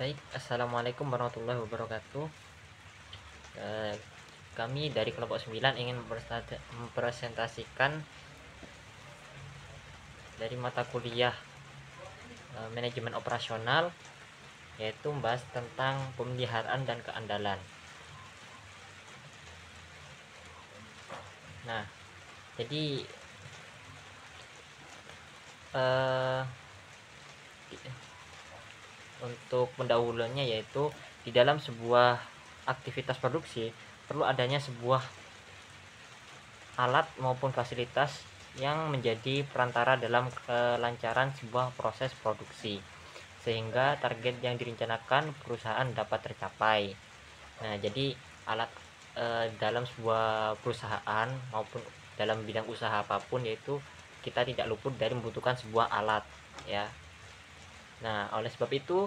Baik, assalamualaikum warahmatullahi wabarakatuh. Eh, Kami dari kelompok 9 ingin mempresentasikan dari mata kuliah manajemen operasional, yaitu membahas tentang pemeliharaan dan keandalan. Nah, jadi eh, untuk pendahulunya yaitu di dalam sebuah aktivitas produksi perlu adanya sebuah alat maupun fasilitas yang menjadi perantara dalam kelancaran sebuah proses produksi sehingga target yang direncanakan perusahaan dapat tercapai. Nah, jadi alat dalam sebuah perusahaan maupun dalam bidang usaha apapun, yaitu kita tidak luput dari membutuhkan sebuah alat, ya. Nah, oleh sebab itu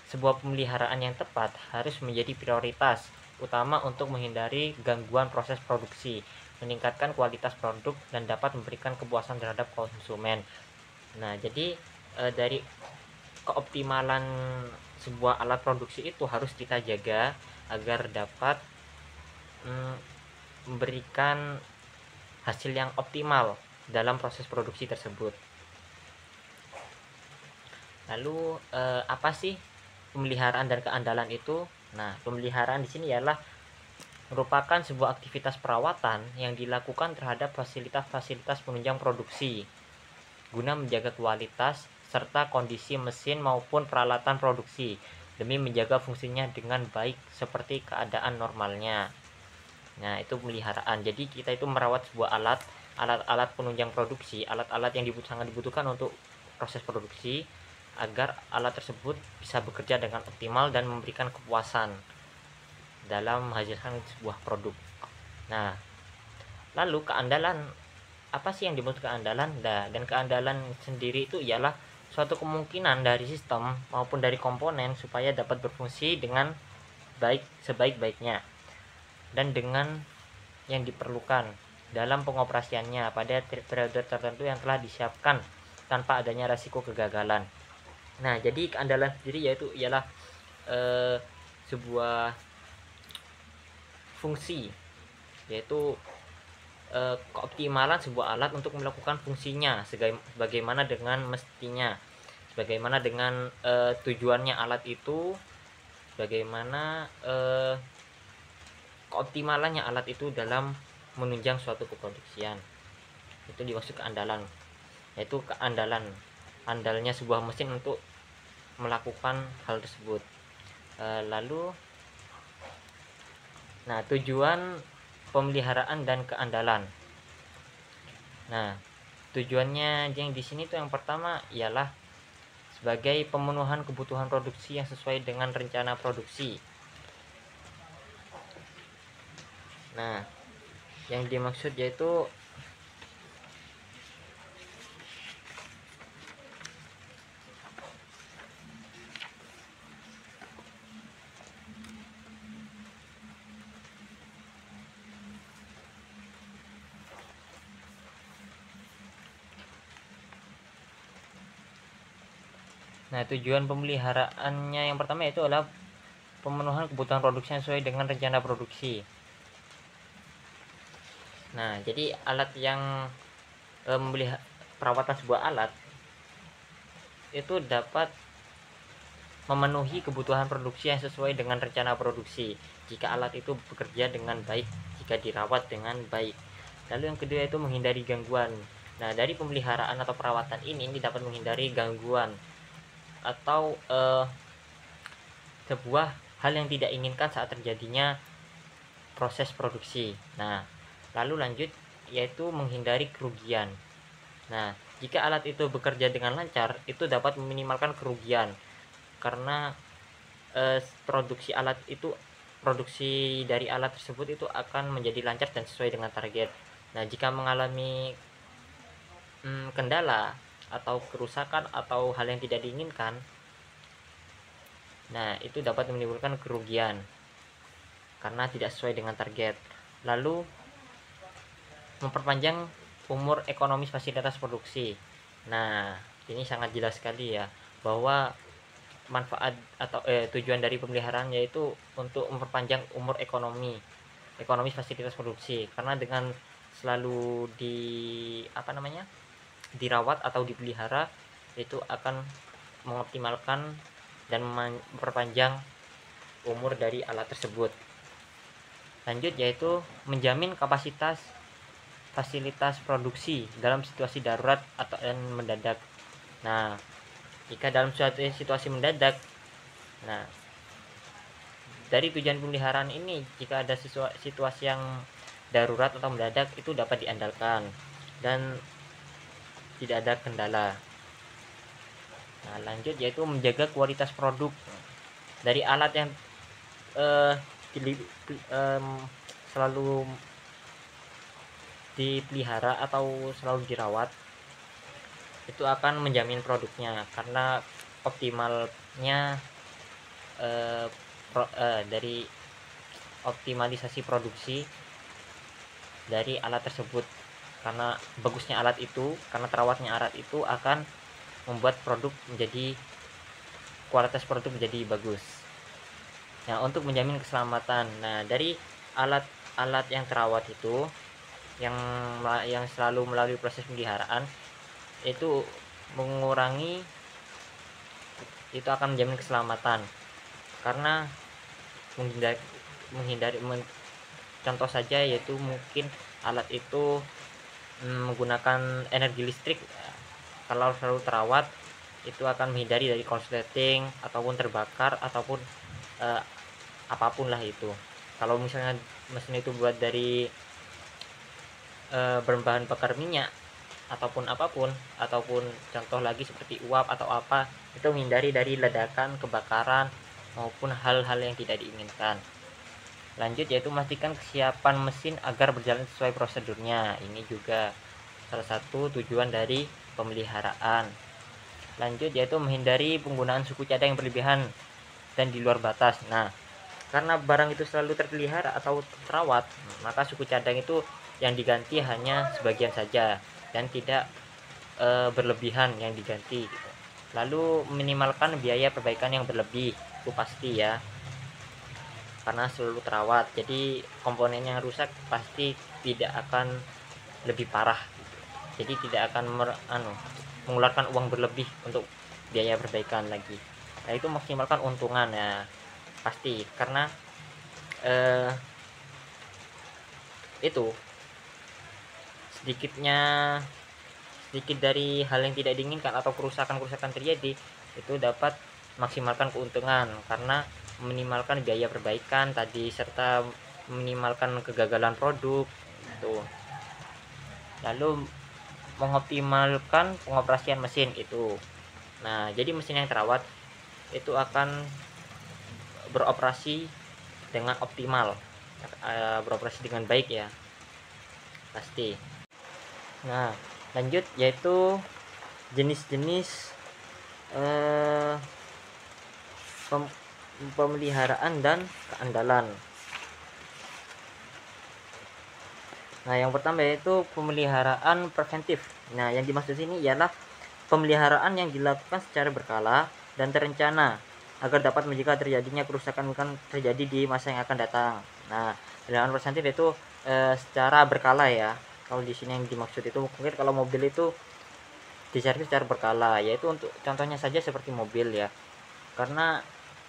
sebuah pemeliharaan yang tepat harus menjadi prioritas utama untuk menghindari gangguan proses produksi, meningkatkan kualitas produk, dan dapat memberikan kepuasan terhadap konsumen. Nah, jadi dari keoptimalan sebuah alat produksi itu harus kita jaga agar dapat memberikan hasil yang optimal dalam proses produksi tersebut. Lalu apa sih pemeliharaan dan keandalan itu? Nah, pemeliharaan di sini ialah merupakan sebuah aktivitas perawatan yang dilakukan terhadap fasilitas-fasilitas penunjang produksi guna menjaga kualitas serta kondisi mesin maupun peralatan produksi demi menjaga fungsinya dengan baik seperti keadaan normalnya. Nah, itu pemeliharaan. Jadi kita itu merawat sebuah alat-alat penunjang produksi, alat-alat yang sangat dibutuhkan untuk proses produksi agar alat tersebut bisa bekerja dengan optimal dan memberikan kepuasan dalam menghasilkan sebuah produk. Nah, lalu keandalan, apa sih yang dimaksud keandalan? Nah, dan keandalan sendiri itu ialah suatu kemungkinan dari sistem maupun dari komponen supaya dapat berfungsi dengan baik sebaik-baiknya dan dengan yang diperlukan dalam pengoperasiannya pada periode tertentu yang telah disiapkan tanpa adanya resiko kegagalan. Nah, jadi keandalan sendiri ialah sebuah fungsi, yaitu keoptimalan sebuah alat untuk melakukan fungsinya sebagaimana dengan mestinya, sebagaimana dengan tujuannya alat itu, bagaimana keoptimalannya alat itu dalam menunjang suatu keproduksian. Itu dimaksud keandalan, yaitu keandalan andalnya sebuah mesin untuk melakukan hal tersebut. Lalu tujuan pemeliharaan dan keandalan. Nah, tujuannya yang di sini tuh yang pertama ialah sebagai pemenuhan kebutuhan produksi yang sesuai dengan rencana produksi. Nah, yang dimaksud yaitu tujuan pemeliharaannya yang pertama itu adalah pemenuhan kebutuhan produksi yang sesuai dengan rencana produksi. Nah, jadi alat yang perawatan sebuah alat itu dapat memenuhi kebutuhan produksi yang sesuai dengan rencana produksi jika alat itu bekerja dengan baik, jika dirawat dengan baik. Lalu yang kedua itu menghindari gangguan. Nah, dari pemeliharaan atau perawatan ini dapat menghindari gangguan atau sebuah hal yang tidak inginkan saat terjadinya proses produksi. Nah, lalu lanjut yaitu menghindari kerugian. Nah, jika alat itu bekerja dengan lancar, itu dapat meminimalkan kerugian karena produksi dari alat tersebut itu akan menjadi lancar dan sesuai dengan target. Nah, jika mengalami kendala atau kerusakan atau hal yang tidak diinginkan, nah itu dapat menimbulkan kerugian karena tidak sesuai dengan target. Lalu memperpanjang umur ekonomis fasilitas produksi. Nah, ini sangat jelas sekali ya bahwa manfaat atau tujuan dari pemeliharaan yaitu untuk memperpanjang umur ekonomi fasilitas produksi, karena dengan selalu dirawat atau dipelihara itu akan mengoptimalkan dan memperpanjang umur dari alat tersebut. Lanjut yaitu menjamin kapasitas fasilitas produksi dalam situasi darurat atau mendadak. Nah, jika dalam suatu situasi mendadak, nah dari tujuan pemeliharaan ini, jika ada situasi yang darurat atau mendadak, itu dapat diandalkan dan tidak ada kendala. Nah, lanjut yaitu menjaga kualitas produk dari alat yang selalu dipelihara atau selalu dirawat, itu akan menjamin produknya, karena optimalnya dari optimalisasi produksi dari alat tersebut, karena bagusnya alat itu, karena terawatnya alat itu akan membuat kualitas produk menjadi bagus. Nah, untuk menjamin keselamatan, nah dari alat-alat yang terawat itu yang selalu melalui proses pemeliharaan itu akan menjamin keselamatan, karena menghindari contoh saja yaitu mungkin alat itu menggunakan energi listrik. Kalau selalu terawat itu akan menghindari dari korsleting ataupun terbakar ataupun apapun lah itu. Kalau misalnya mesin itu buat dari berbahan bakar minyak ataupun apapun, ataupun contoh lagi seperti uap atau apa, itu menghindari dari ledakan, kebakaran maupun hal-hal yang tidak diinginkan. Lanjut yaitu memastikan kesiapan mesin agar berjalan sesuai prosedurnya. Ini juga salah satu tujuan dari pemeliharaan. Lanjut yaitu menghindari penggunaan suku cadang yang berlebihan dan di luar batas. Nah, karena barang itu selalu terpelihara atau terawat, maka suku cadang itu yang diganti hanya sebagian saja dan tidak berlebihan yang diganti gitu. Lalu minimalkan biaya perbaikan yang berlebih, itu pasti ya, karena selalu terawat, jadi komponen yang rusak pasti tidak akan lebih parah gitu. Jadi tidak akan mengeluarkan uang berlebih untuk biaya perbaikan lagi. Nah, itu maksimalkan untungan ya pasti, karena itu sedikit dari hal yang tidak diinginkan atau kerusakan terjadi, itu dapat maksimalkan keuntungan karena meminimalkan biaya perbaikan tadi serta meminimalkan kegagalan produk itu. Lalu mengoptimalkan pengoperasian mesin itu. Nah, jadi mesin yang terawat itu akan beroperasi dengan optimal, beroperasi dengan baik ya pasti. Nah, lanjut yaitu jenis-jenis pemeliharaan dan keandalan. Nah, yang pertama yaitu pemeliharaan preventif. Nah, yang dimaksud ini ialah pemeliharaan yang dilakukan secara berkala dan terencana agar dapat mencegah terjadinya kerusakan terjadi di masa yang akan datang. Nah, pemeliharaan preventif itu secara berkala ya. Kalau di sini yang dimaksud itu mungkin kalau mobil itu diservis secara berkala, yaitu untuk contohnya saja seperti mobil ya. Karena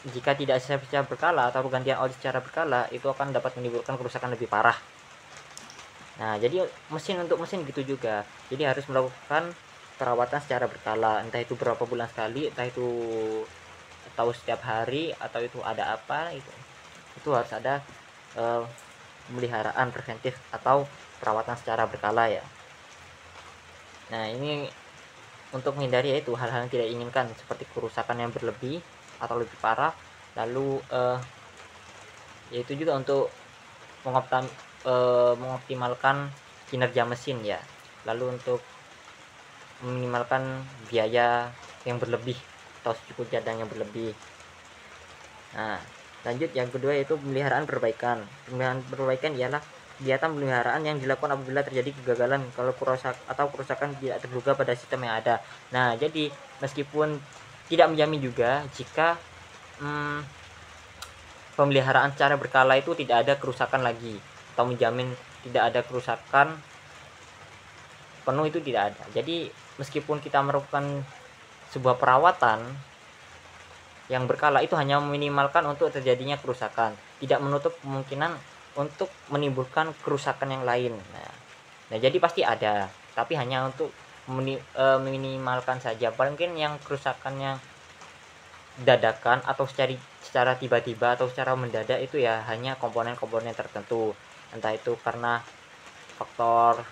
jika tidak diservis secara berkala atau pergantian oli secara berkala, itu akan dapat menimbulkan kerusakan lebih parah. Nah, jadi untuk mesin gitu juga. Jadi harus melakukan perawatan secara berkala, entah itu berapa bulan sekali, entah itu tahu setiap hari atau itu ada apa itu. Itu harus ada pemeliharaan preventif atau perawatan secara berkala ya. Nah, ini untuk menghindari yaitu hal-hal yang tidak diinginkan seperti kerusakan yang berlebih atau lebih parah. Lalu yaitu juga untuk mengoptimalkan kinerja mesin ya. Lalu untuk meminimalkan biaya yang berlebih atau suku cadang yang berlebih. Nah, lanjut yang kedua yaitu pemeliharaan perbaikan. Pemeliharaan perbaikan ialah kegiatan pemeliharaan yang dilakukan apabila terjadi kegagalan kerusakan tidak terduga pada sistem yang ada. Nah, jadi meskipun tidak menjamin juga jika pemeliharaan secara berkala itu tidak ada kerusakan lagi, atau menjamin tidak ada kerusakan penuh itu tidak ada. Jadi meskipun kita melakukan sebuah perawatan yang berkala, itu hanya meminimalkan untuk terjadinya kerusakan, tidak menutup kemungkinan untuk menimbulkan kerusakan yang lain. Nah jadi pasti ada, tapi hanya untuk meminimalkan saja. Mungkin yang kerusakannya dadakan atau secara tiba-tiba atau secara mendadak itu ya hanya komponen-komponen tertentu, entah itu karena faktor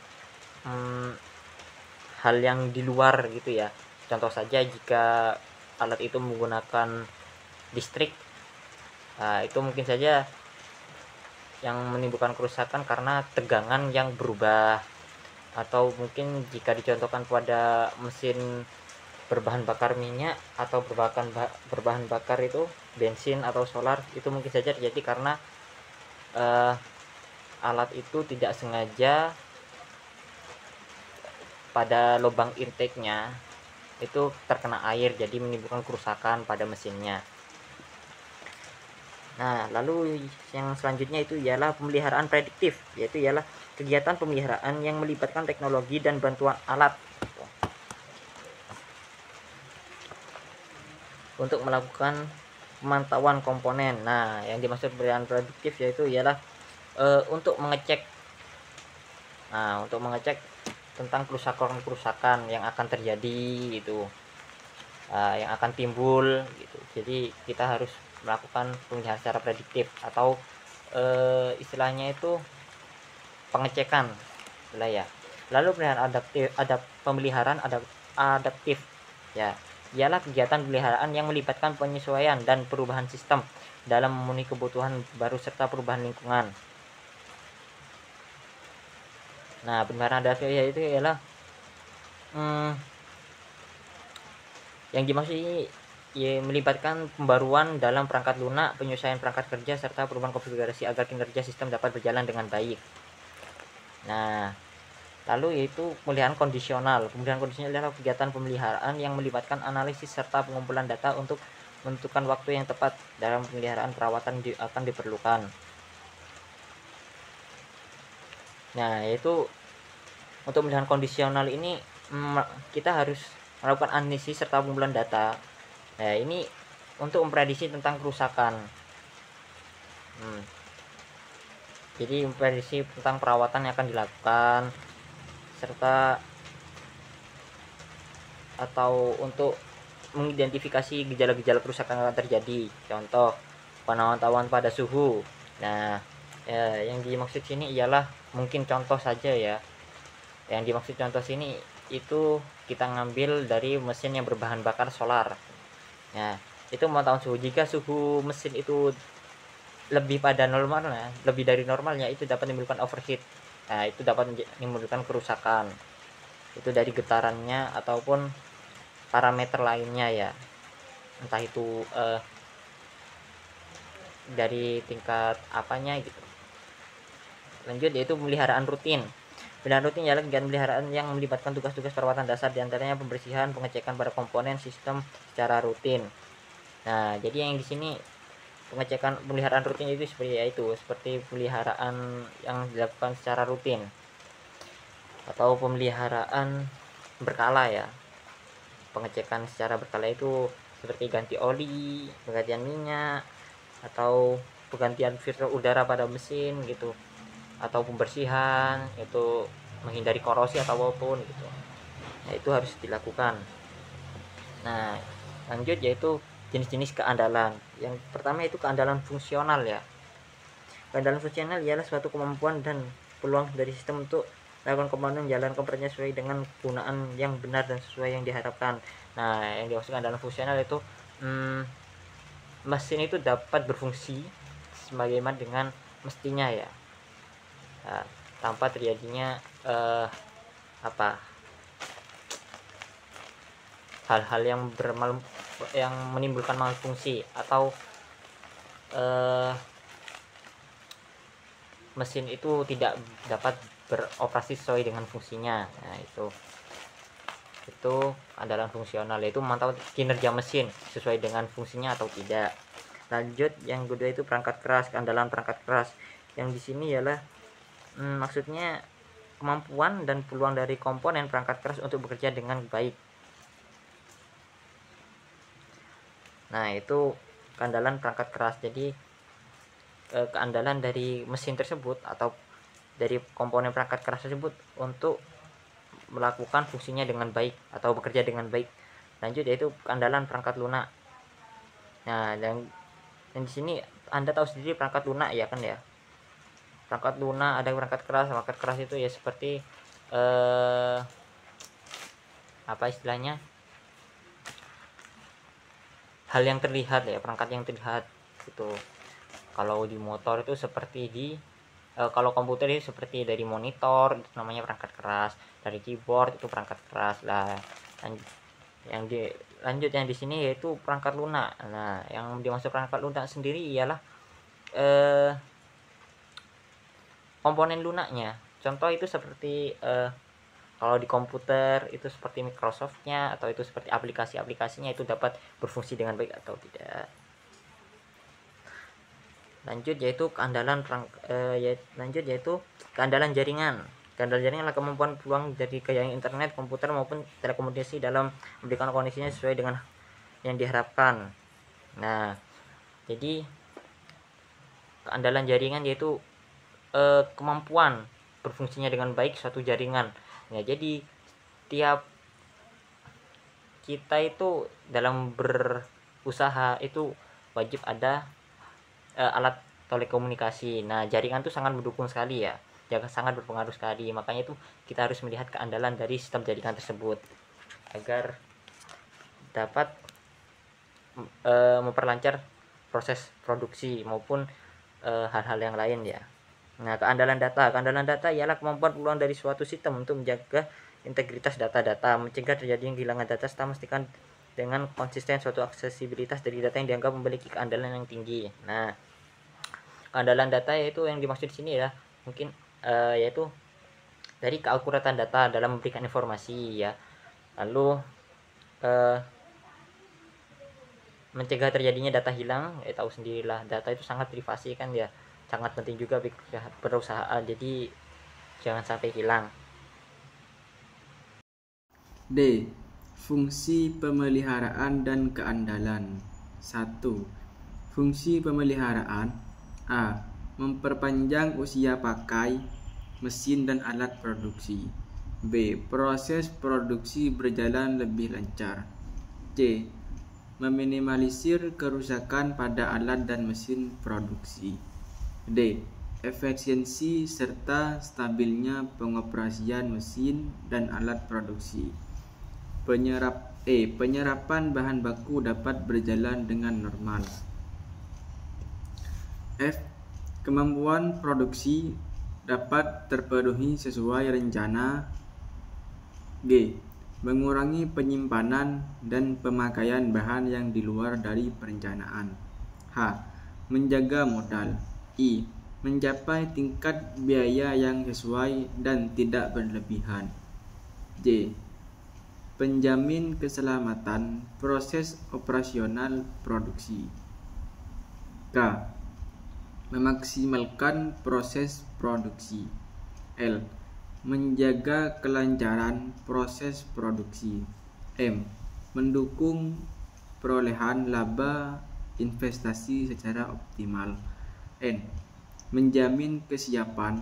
hal yang di luar gitu ya. Contoh saja jika alat itu menggunakan listrik, itu mungkin saja yang menimbulkan kerusakan karena tegangan yang berubah, atau mungkin jika dicontohkan pada mesin berbahan bakar minyak atau berbahan bakar itu bensin atau solar, itu mungkin saja terjadi karena alat itu tidak sengaja pada lubang intake-nya itu terkena air, jadi menimbulkan kerusakan pada mesinnya. Nah, lalu yang selanjutnya itu ialah pemeliharaan prediktif, yaitu ialah kegiatan pemeliharaan yang melibatkan teknologi dan bantuan alat untuk melakukan pemantauan komponen. Nah, yang dimaksud pemeliharaan prediktif yaitu ialah untuk mengecek tentang kerusakan yang akan terjadi itu, yang akan timbul gitu. Jadi kita harus melakukan pemeliharaan secara prediktif, atau istilahnya itu pengecekan lah ya. Lalu pemeliharaan adaptif ya, ialah kegiatan pemeliharaan yang melibatkan penyesuaian dan perubahan sistem dalam memenuhi kebutuhan baru serta perubahan lingkungan. Nah, pemeliharaan adaptif itu ialah yang dimaksud ini ya, melibatkan pembaruan dalam perangkat lunak, penyesuaian perangkat kerja, serta perubahan konfigurasi agar kinerja sistem dapat berjalan dengan baik. Nah, lalu yaitu pemeliharaan kondisional. Pemeliharaan kondisional adalah kegiatan pemeliharaan yang melibatkan analisis serta pengumpulan data untuk menentukan waktu yang tepat dalam pemeliharaan perawatan akan diperlukan. Nah, yaitu untuk pemeliharaan kondisional ini kita harus melakukan analisis serta pengumpulan data. Nah, ini untuk memprediksi tentang kerusakan. Jadi memprediksi tentang perawatan yang akan dilakukan, serta atau untuk mengidentifikasi gejala-gejala kerusakan yang akan terjadi. Contoh, pemantauan pada suhu. Nah, yang dimaksud sini ialah mungkin contoh saja ya. Yang dimaksud contoh sini itu kita ngambil dari mesin yang berbahan bakar solar. Nah, itu memantau suhu. Jika suhu mesin itu lebih pada normalnya, lebih dari normalnya, itu dapat menimbulkan overheat. Nah, itu dapat menimbulkan kerusakan. Itu dari getarannya ataupun parameter lainnya ya. Entah itu dari tingkat apanya gitu. Lanjut yaitu pemeliharaan rutin. Pemeliharaan rutin ialah kegiatan pemeliharaan yang melibatkan tugas-tugas perawatan dasar, diantaranya pembersihan, pengecekan pada komponen sistem secara rutin. Nah, jadi yang di sini pengecekan pemeliharaan rutin itu seperti pemeliharaan yang dilakukan secara rutin atau pemeliharaan berkala ya. Pengecekan secara berkala itu seperti ganti oli, penggantian minyak, atau penggantian filter udara pada mesin gitu, atau pembersihan itu menghindari korosi atau apapun gitu. Nah, itu harus dilakukan. Nah, lanjut yaitu jenis-jenis keandalan. Yang pertama itu keandalan fungsional ya. Keandalan fungsional ialah suatu kemampuan dan peluang dari sistem untuk melakukan komponen menjalankan perannya sesuai dengan penggunaan yang benar dan sesuai yang diharapkan. Nah, yang dimaksud keandalan fungsional itu mesin itu dapat berfungsi sebagaimana dengan mestinya ya. Nah, tanpa terjadinya hal-hal yang menimbulkan malfungsi, atau mesin itu tidak dapat beroperasi sesuai dengan fungsinya. Nah, itu. Itu keandalan fungsional, yaitu memantau kinerja mesin sesuai dengan fungsinya atau tidak. Lanjut yang kedua itu perangkat keras, keandalan perangkat keras. Yang di sini ialah maksudnya kemampuan dan peluang dari komponen perangkat keras untuk bekerja dengan baik. Nah, itu keandalan perangkat keras. Jadi keandalan dari mesin tersebut atau dari komponen perangkat keras tersebut untuk melakukan fungsinya dengan baik atau bekerja dengan baik. Lanjut yaitu keandalan perangkat lunak. Nah, dan di sini Anda tahu sendiri perangkat lunak ya kan ya. Perangkat lunak ada perangkat keras. Perangkat keras itu ya seperti apa istilahnya? Hal yang terlihat ya, perangkat yang terlihat gitu. Kalau di motor itu seperti kalau komputer itu seperti dari monitor, itu namanya perangkat keras. Dari keyboard itu perangkat keras lah. Lanjut yang di sini yaitu perangkat lunak. Nah, yang dimaksud perangkat lunak sendiri ialah komponen lunaknya. Contoh itu seperti kalau di komputer itu seperti Microsoftnya, atau itu seperti aplikasi-aplikasinya itu dapat berfungsi dengan baik atau tidak. Lanjut yaitu keandalan jaringan. Keandalan jaringan adalah kemampuan peluang dari jaringan internet, komputer maupun telekomunikasi dalam memberikan kondisinya sesuai dengan yang diharapkan. Nah, jadi keandalan jaringan yaitu kemampuan berfungsinya dengan baik suatu jaringan. Nah, jadi tiap kita itu dalam berusaha itu wajib ada alat telekomunikasi. Nah, jaringan itu sangat mendukung sekali ya, sangat berpengaruh sekali. Makanya itu kita harus melihat keandalan dari sistem jaringan tersebut agar dapat memperlancar proses produksi maupun hal-hal yang lain ya. Nah, keandalan data ialah kemampuan peluang dari suatu sistem untuk menjaga integritas data-data, mencegah terjadinya kehilangan data, serta memastikan dengan konsisten suatu aksesibilitas dari data yang dianggap memiliki keandalan yang tinggi. Nah, keandalan data yaitu yang dimaksud di sini ya mungkin yaitu dari keakuratan data dalam memberikan informasi ya. Lalu mencegah terjadinya data hilang. Tahu sendirilah, data itu sangat privasi kan ya, sangat penting juga bagi perusahaan, jadi jangan sampai hilang. D. Fungsi pemeliharaan dan keandalan. 1. Fungsi pemeliharaan. A. Memperpanjang usia pakai mesin dan alat produksi. B. Proses produksi berjalan lebih lancar. C. Meminimalisir kerusakan pada alat dan mesin produksi. D. Efisiensi serta stabilnya pengoperasian mesin dan alat produksi. Penyerapan bahan baku dapat berjalan dengan normal. F. Kemampuan produksi dapat terpenuhi sesuai rencana. G. Mengurangi penyimpanan dan pemakaian bahan yang di luar dari perencanaan. H. Menjaga modal. I. Mencapai tingkat biaya yang sesuai dan tidak berlebihan. J. Penjamin keselamatan proses operasional produksi. K. Memaksimalkan proses produksi. L. Menjaga kelancaran proses produksi. M. Mendukung perolehan laba investasi secara optimal. N. Menjamin kesiapan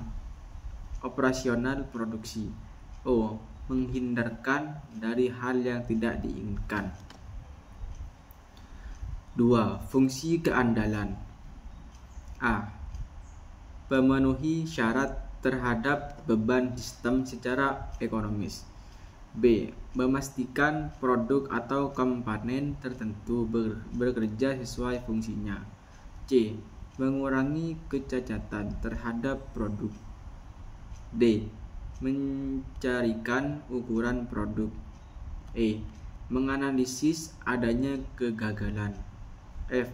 operasional produksi. O. Menghindarkan dari hal yang tidak diinginkan. 2. Fungsi keandalan. A. Pemenuhi syarat terhadap beban sistem secara ekonomis. B. Memastikan produk atau komponen tertentu bekerja sesuai fungsinya. C. Mengurangi kecacatan terhadap produk. D. Mencarikan ukuran produk. E. Menganalisis adanya kegagalan. F.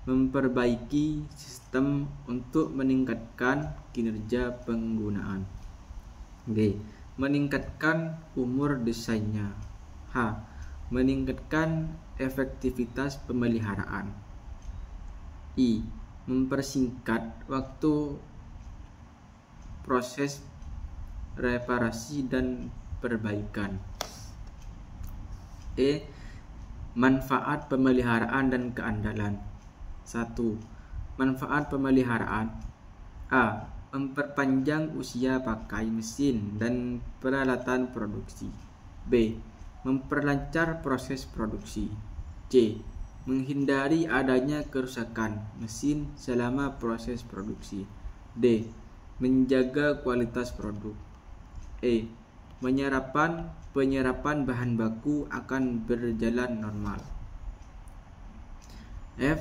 Memperbaiki sistem untuk meningkatkan kinerja penggunaan. G. Meningkatkan umur desainnya. H. Meningkatkan efektivitas pemeliharaan. I. Mempersingkat waktu proses reparasi dan perbaikan. E. Manfaat pemeliharaan dan keandalan. 1. Manfaat pemeliharaan. A. Memperpanjang usia pakai mesin dan peralatan produksi. B. Memperlancar proses produksi. C. Menghindari adanya kerusakan mesin selama proses produksi. D. Menjaga kualitas produk. E. Penyerapan bahan baku akan berjalan normal. F.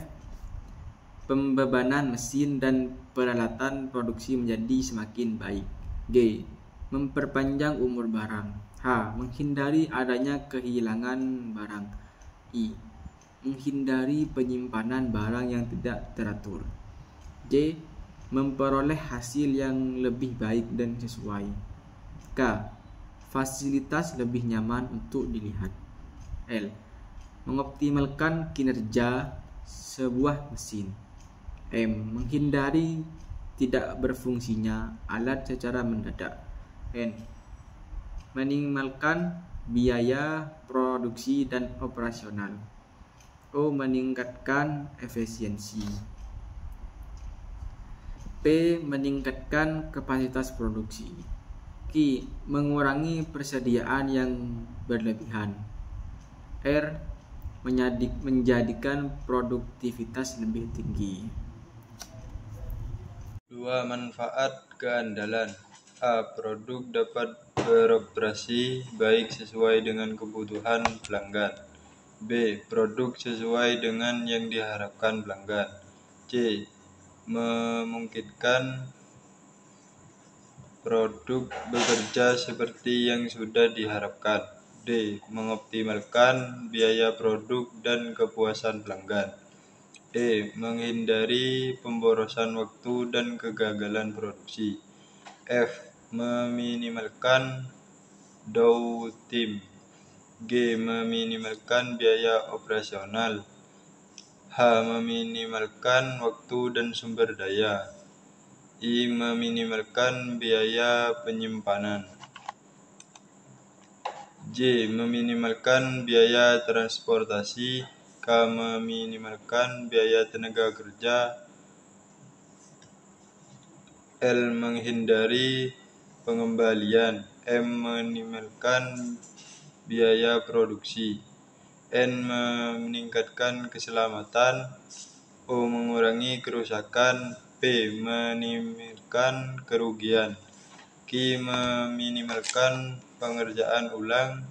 Pembebanan mesin dan peralatan produksi menjadi semakin baik. G. Memperpanjang umur barang. H. Menghindari adanya kehilangan barang. I. Menghindari penyimpanan barang yang tidak teratur. J. Memperoleh hasil yang lebih baik dan sesuai. K. Fasilitas lebih nyaman untuk dilihat. L. Mengoptimalkan kinerja sebuah mesin. M. Menghindari tidak berfungsinya alat secara mendadak. N. Minimalkan biaya produksi dan operasional. O. Meningkatkan efisiensi. P. Meningkatkan kapasitas produksi. Q. Mengurangi persediaan yang berlebihan. R. Menjadikan produktivitas lebih tinggi. 2. Manfaat keandalan. A. Produk dapat beroperasi baik sesuai dengan kebutuhan pelanggan. B. Produk sesuai dengan yang diharapkan pelanggan. C. Memungkinkan produk bekerja seperti yang sudah diharapkan. D. Mengoptimalkan biaya produk dan kepuasan pelanggan. E. Menghindari pemborosan waktu dan kegagalan produksi. F. Meminimalkan downtime. G. Meminimalkan biaya operasional. H. Meminimalkan waktu dan sumber daya. I. Meminimalkan biaya penyimpanan. J. Meminimalkan biaya transportasi. K. Meminimalkan biaya tenaga kerja. L. Menghindari pengembalian. M. Meminimalkan biaya produksi. N. Meningkatkan keselamatan. O. Mengurangi kerusakan. P. Meminimalkan kerugian. Q. Meminimalkan pengerjaan ulang.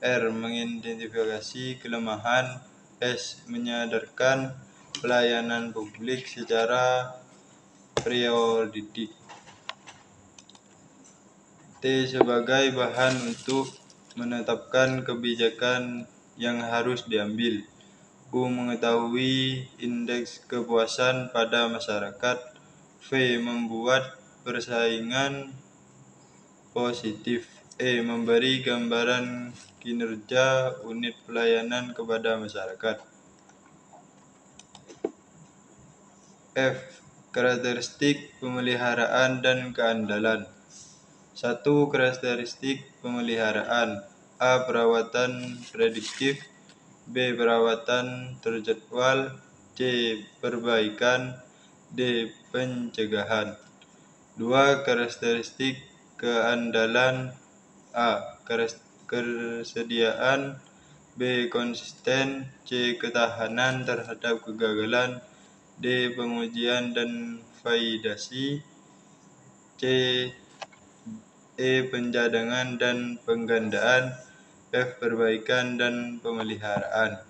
R. Mengidentifikasi kelemahan. S. Menyadarkan pelayanan publik secara periodik. T. Sebagai bahan untuk menetapkan kebijakan yang harus diambil. U. Mengetahui indeks kepuasan pada masyarakat. V. Membuat persaingan positif. E. Memberi gambaran kinerja unit pelayanan kepada masyarakat. F. Karakteristik pemeliharaan dan keandalan. 1. Karakteristik pemeliharaan. A. Perawatan prediktif. B. Perawatan terjadwal. C. Perbaikan. D. Pencegahan. 2. Karakteristik keandalan. A. Kesediaan. B. Konsisten. C. Ketahanan terhadap kegagalan. D. Pengujian dan validasi. C. Pencadangan dan penggandaan. F. Perbaikan dan pemeliharaan.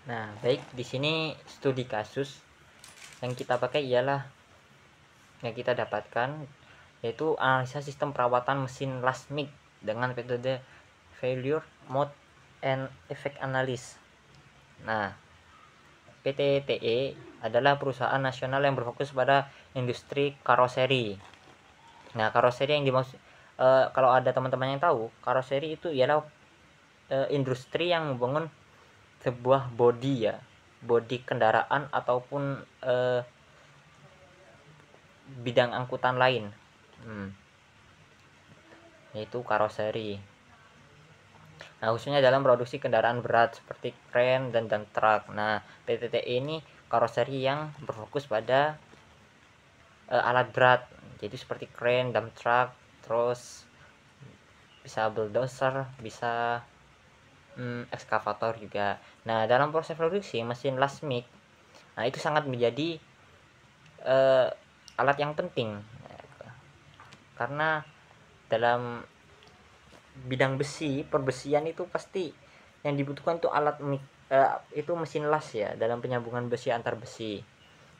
Nah, baik, di sini studi kasus yang kita pakai ialah yang kita dapatkan yaitu analisa sistem perawatan mesin Lasmik dengan metode failure mode and effect analysis. Nah, PT TE adalah perusahaan nasional yang berfokus pada industri karoseri. Nah, karoseri yang dimaksud kalau ada teman-teman yang tahu, karoseri itu ialah industri yang membangun sebuah body ya, body kendaraan ataupun bidang angkutan lain, yaitu karoseri. Nah, khususnya dalam produksi kendaraan berat seperti kren dan truk. Nah, PTTE ini karoseri yang berfokus pada alat berat, jadi seperti kren, dump truck, terus bisa bulldozer, bisa ekskavator juga. Nah, dalam proses produksi mesin lasmik, nah itu sangat menjadi alat yang penting, karena dalam bidang besi, perbesian itu pasti yang dibutuhkan itu itu mesin las ya, dalam penyambungan besi antar besi.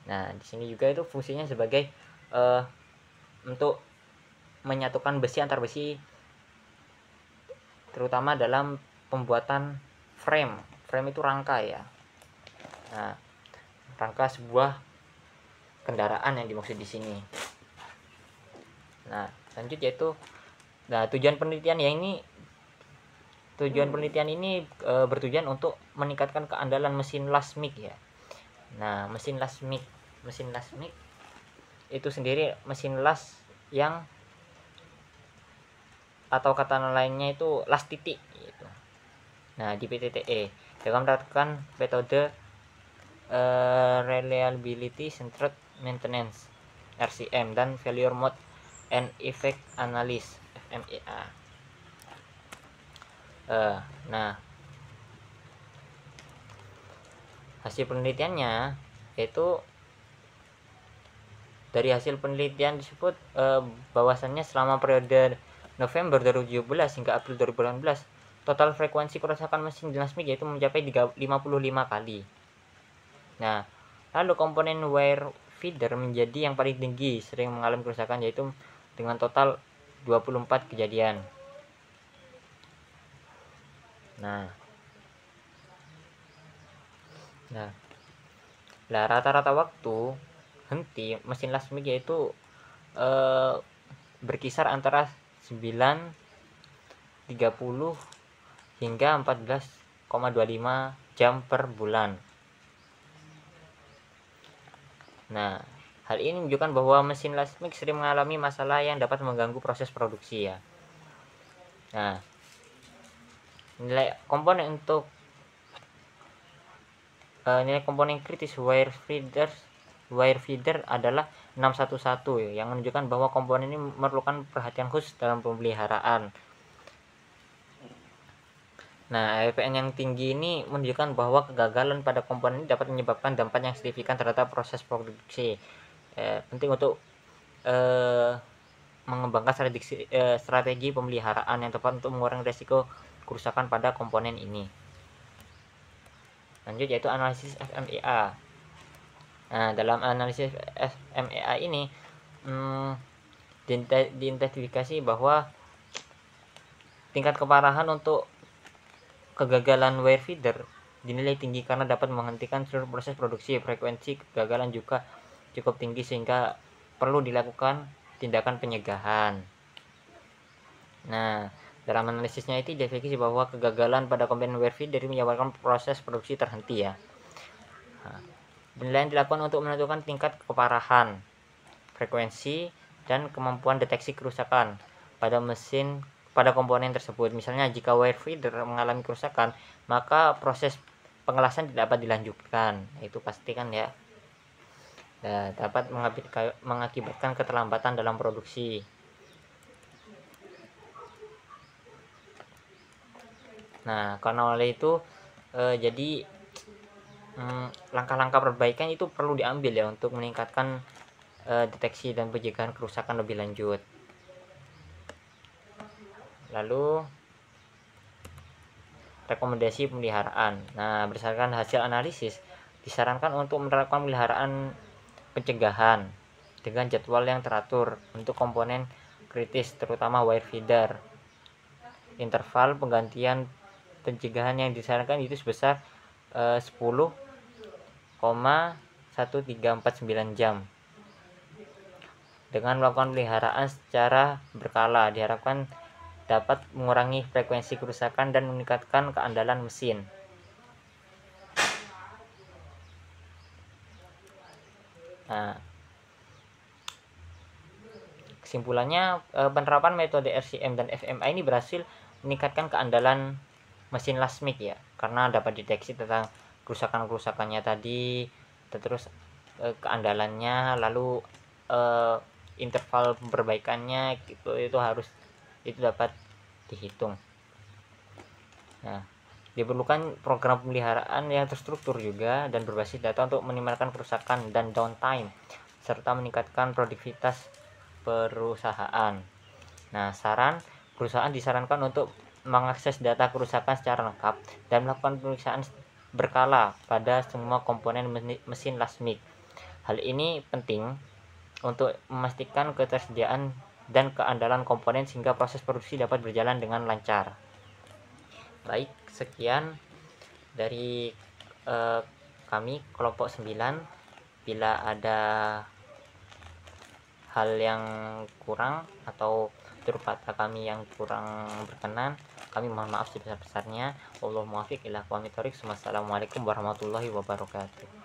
Nah, di sini juga itu fungsinya sebagai untuk menyatukan besi antar besi, terutama dalam pembuatan frame. Frame itu rangka ya. Nah, rangka sebuah kendaraan yang dimaksud di sini. Nah, lanjut yaitu tujuan penelitian bertujuan untuk meningkatkan keandalan mesin lasmik ya. Nah, mesin lasmik itu sendiri mesin las yang, atau kata lainnya itu las titik gitu. Nah, di PTTE dalam menerapkan metode reliability centered maintenance RCM dan failure mode and effect analysis FMEA. Nah, hasil penelitiannya yaitu, dari hasil penelitian disebut bahwasannya selama periode November 2017 hingga April 2018 total frekuensi kerusakan mesin lasmik yaitu mencapai 55 kali. Nah, lalu komponen wire feeder menjadi yang paling tinggi sering mengalami kerusakan, yaitu dengan total 24 kejadian. Nah, rata-rata waktu henti mesin lasmik yaitu berkisar antara 9:30 hingga 14,25 jam per bulan. Nah, hal ini menunjukkan bahwa mesin lasmik sering mengalami masalah yang dapat mengganggu proses produksi ya. Nah, nilai komponen kritis wire feeder adalah 611 ya, yang menunjukkan bahwa komponen ini memerlukan perhatian khusus dalam pemeliharaan. Nah, LPN yang tinggi ini menunjukkan bahwa kegagalan pada komponen ini dapat menyebabkan dampak yang signifikan terhadap proses produksi. Penting untuk mengembangkan strategi pemeliharaan yang tepat untuk mengurangi risiko kerusakan pada komponen ini. Lanjut yaitu analisis FMEA. Nah, dalam analisis FMEA ini diidentifikasi bahwa tingkat keparahan untuk kegagalan wire feeder dinilai tinggi karena dapat menghentikan seluruh proses produksi. Frekuensi kegagalan juga cukup tinggi sehingga perlu dilakukan tindakan pencegahan. Nah, dalam analisisnya itu didefinisi bahwa kegagalan pada komponen wire feeder menyebabkan proses produksi terhenti ya. Penilaian dilakukan untuk menentukan tingkat keparahan, frekuensi, dan kemampuan deteksi kerusakan pada komponen tersebut. Misalnya jika wire feeder mengalami kerusakan, maka proses pengelasan tidak dapat dilanjutkan. Itu pastikan ya. Dapat mengakibatkan keterlambatan dalam produksi. Nah, karena oleh itu jadi langkah-langkah perbaikan itu perlu diambil ya untuk meningkatkan deteksi dan pencegahan kerusakan lebih lanjut. Lalu rekomendasi pemeliharaan. Nah, berdasarkan hasil analisis disarankan untuk menerapkan pemeliharaan pencegahan dengan jadwal yang teratur untuk komponen kritis terutama wire feeder. Interval penggantian pencegahan yang disarankan itu sebesar 10,1349 jam. Dengan melakukan pemeliharaan secara berkala diharapkan dapat mengurangi frekuensi kerusakan dan meningkatkan keandalan mesin. Nah, kesimpulannya, penerapan metode RCM dan FMA ini berhasil meningkatkan keandalan mesin lasmik ya, karena dapat deteksi tentang kerusakannya tadi, terus keandalannya, lalu interval perbaikannya gitu, itu dapat dihitung. Nah, diperlukan program pemeliharaan yang terstruktur juga dan berbasis data untuk meminimalkan kerusakan dan downtime serta meningkatkan produktivitas perusahaan. Nah, perusahaan disarankan untuk mengakses data kerusakan secara lengkap dan melakukan pemeriksaan berkala pada semua komponen mesin lasmik. Hal ini penting untuk memastikan ketersediaan dan keandalan komponen sehingga proses produksi dapat berjalan dengan lancar. Baik, sekian dari kami kelompok 9. Bila ada hal yang kurang atau tutur kata kami yang kurang berkenan, kami mohon maaf sebesar-besarnya. Wallahu muwaffiq ila aqwamit thoriq. Wassalamualaikum warahmatullahi wabarakatuh.